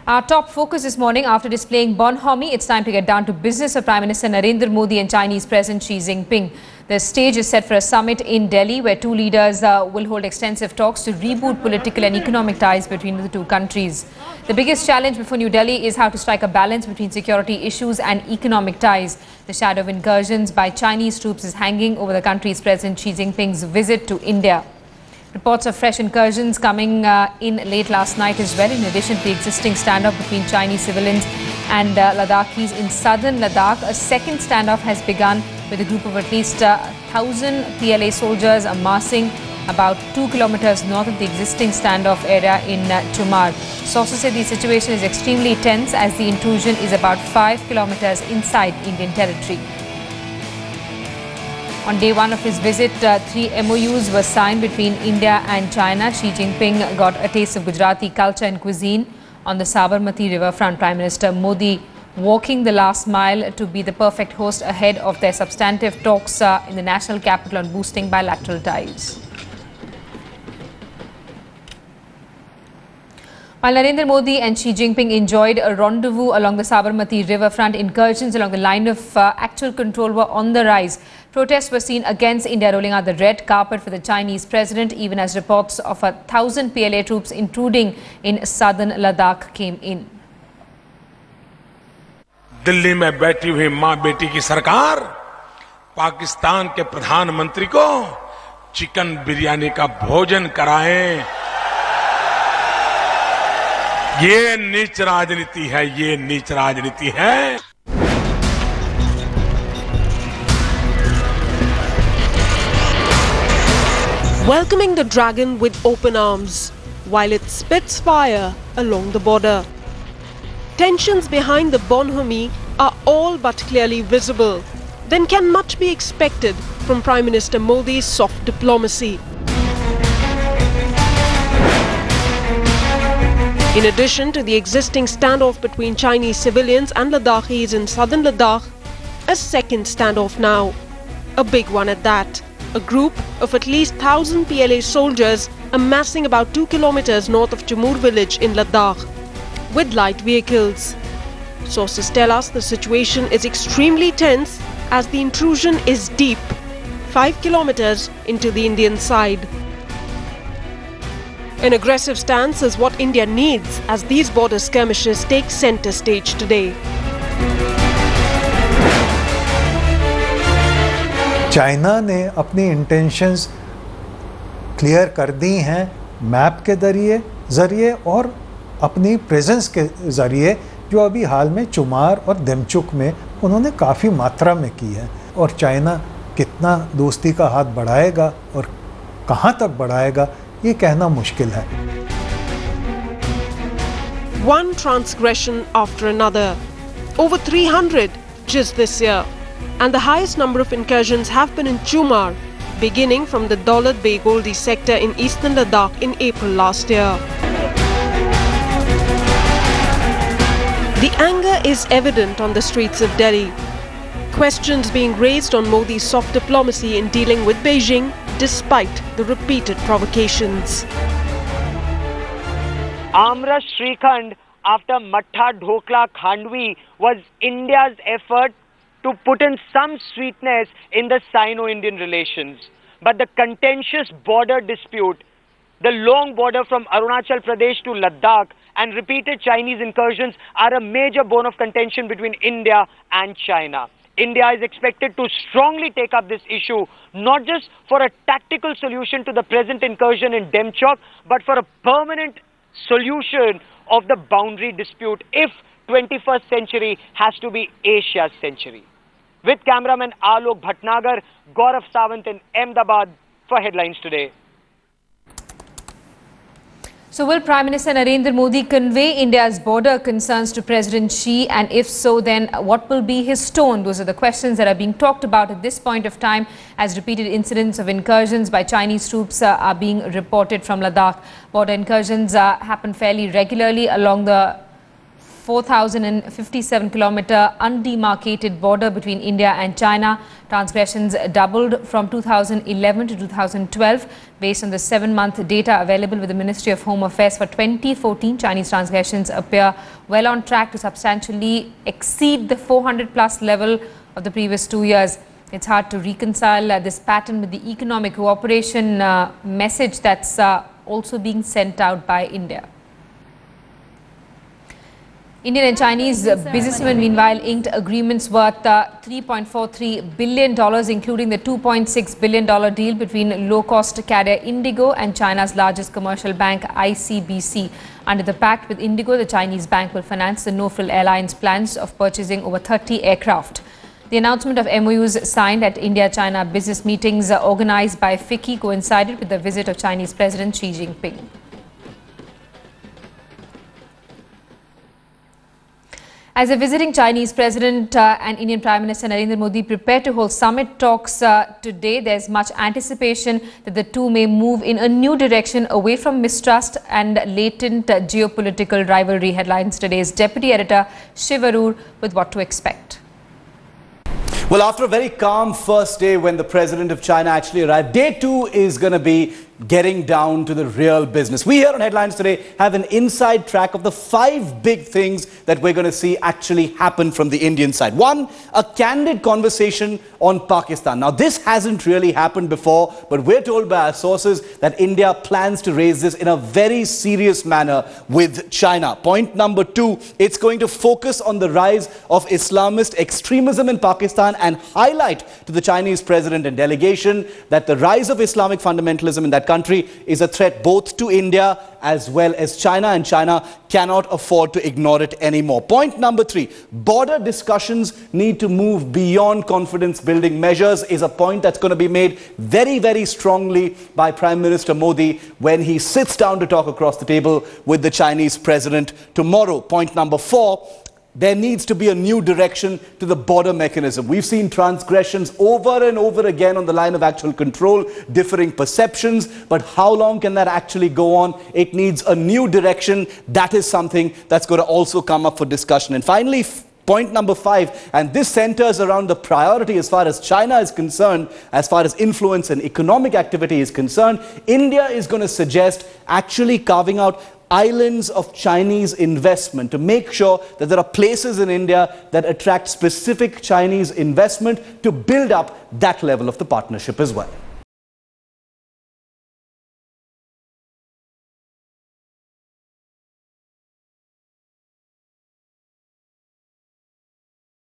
Our top focus this morning, after displaying bonhomie, it's time to get down to business of Prime Minister Narendra Modi and Chinese President Xi Jinping. The stage is set for a summit in Delhi where two leaders will hold extensive talks to reboot political and economic ties between the two countries. The biggest challenge before New Delhi is how to strike a balance between security issues and economic ties. The shadow of incursions by Chinese troops is hanging over the country's President Xi Jinping's visit to India. Reports of fresh incursions coming in late last night as well, in addition to the existing standoff between Chinese civilians and Ladakhis in southern Ladakh. A second standoff has begun with a group of at least 1,000 PLA soldiers amassing about 2 kilometers north of the existing standoff area in Chumar. Sources say the situation is extremely tense as the intrusion is about 5 kilometers inside Indian territory. On day one of his visit, 3 MOUs were signed between India and China. Xi Jinping got a taste of Gujarati culture and cuisine on the Sabarmati riverfront. Prime Minister Modi walking the last mile to be the perfect host ahead of their substantive talks in the national capital on boosting bilateral ties. While Narendra Modi and Xi Jinping enjoyed a rendezvous along the Sabarmati riverfront, incursions along the line of actual control were on the rise. Protests were seen against India rolling out the red carpet for the Chinese president, even as reports of 1,000 PLA troops intruding in southern Ladakh came in. Delhi में बैठी हुई मां बेटी की सरकार पाकिस्तान के प्रधानमंत्री को चिकन बिरयानी का भोजन कराए, ये नीच राजनीति है, ये नीच राजनीति है। Welcoming the dragon with open arms, while it spits fire along the border. Tensions behind the bonhomie are all but clearly visible. Then can much be expected from Prime Minister Modi's soft diplomacy? In addition to the existing standoff between Chinese civilians and Ladakhis in southern Ladakh, a second standoff now. A big one at that. A group of at least 1,000 PLA soldiers amassing about 2 kilometers north of Chumur village in Ladakh with light vehicles. Sources tell us the situation is extremely tense as the intrusion is deep, 5 kilometers into the Indian side. An aggressive stance is what India needs as these border skirmishes take center stage today. China ने अपनी intentions clear कर दी हैं map के ज़रिए और अपनी presence के ज़रिए, जो अभी हाल में चुमार और देमचुक में उन्होंने काफ़ी मात्रा में की है। और चाइना कितना दोस्ती का हाथ बढ़ाएगा और कहाँ तक बढ़ाएगा, ये कहना मुश्किल है। One transgression after another. Over 300 just this year. And the highest number of incursions have been in Chumar, beginning from the Daulat Bey Goldi sector in eastern Ladakh in April last year. The anger is evident on the streets of Delhi. Questions being raised on Modi's soft diplomacy in dealing with Beijing despite the repeated provocations. Amras Shrikhand after Mattha Dhokla Khandvi was India's effort to put in some sweetness in the Sino-Indian relations. But the contentious border dispute, the long border from Arunachal Pradesh to Ladakh and repeated Chinese incursions are a major bone of contention between India and China. India is expected to strongly take up this issue, not just for a tactical solution to the present incursion in Demchok, but for a permanent solution of the boundary dispute if 21st century has to be Asia's century. With cameraman Alok Bhatnagar, Gaurav Sawant in Ahmedabad for Headlines Today. So will Prime Minister Narendra Modi convey India's border concerns to President Xi, and if so, then what will be his tone? Those are the questions that are being talked about at this point of time as repeated incidents of incursions by Chinese troops are being reported from Ladakh. Border incursions happen fairly regularly along the 4,057-kilometer undemarcated border between India and China. Transgressions doubled from 2011 to 2012. Based on the 7-month data available with the Ministry of Home Affairs for 2014, Chinese transgressions appear well on track to substantially exceed the 400-plus level of the previous 2 years. It's hard to reconcile this pattern with the economic cooperation message that's also being sent out by India. Indian and Chinese businessmen, meanwhile, inked agreements worth $3.43 billion, including the $2.6 billion deal between low-cost carrier Indigo and China's largest commercial bank, ICBC. Under the pact with Indigo, the Chinese bank will finance the no-frill airline's plans of purchasing over 30 aircraft. The announcement of MOUs signed at India-China business meetings organized by FICCI coincided with the visit of Chinese President Xi Jinping. As a visiting Chinese President and Indian Prime Minister Narendra Modi prepare to hold summit talks today, there's much anticipation that the two may move in a new direction away from mistrust and latent geopolitical rivalry. Headlines today's Deputy Editor Shiv Arur with what to expect. Well, after a very calm first day when the President of China actually arrived, day two is going to be getting down to the real business. We here on Headlines Today have an inside track of the 5 big things that we're going to see actually happen from the Indian side. 1, a candid conversation on Pakistan. Now, this hasn't really happened before, but we're told by our sources that India plans to raise this in a very serious manner with China. Point number 2, it's going to focus on the rise of Islamist extremism in Pakistan and highlight to the Chinese president and delegation that the rise of Islamic fundamentalism in that country is a threat both to India as well as China, and China cannot afford to ignore it anymore. Point number 3, border discussions need to move beyond confidence-building measures is a point that's going to be made very, very strongly by Prime Minister Modi when he sits down to talk across the table with the Chinese president tomorrow. Point number 4, there needs to be a new direction to the border mechanism. We've seen transgressions over and over again on the line of actual control, differing perceptions, but how long can that actually go on? It needs a new direction. That is something that's going to also come up for discussion. And finally, point number 5, and this centers around the priority as far as China is concerned, as far as influence and economic activity is concerned. India is going to suggest actually carving out islands of Chinese investment to make sure that there are places in India that attract specific Chinese investment to build up that level of the partnership as well.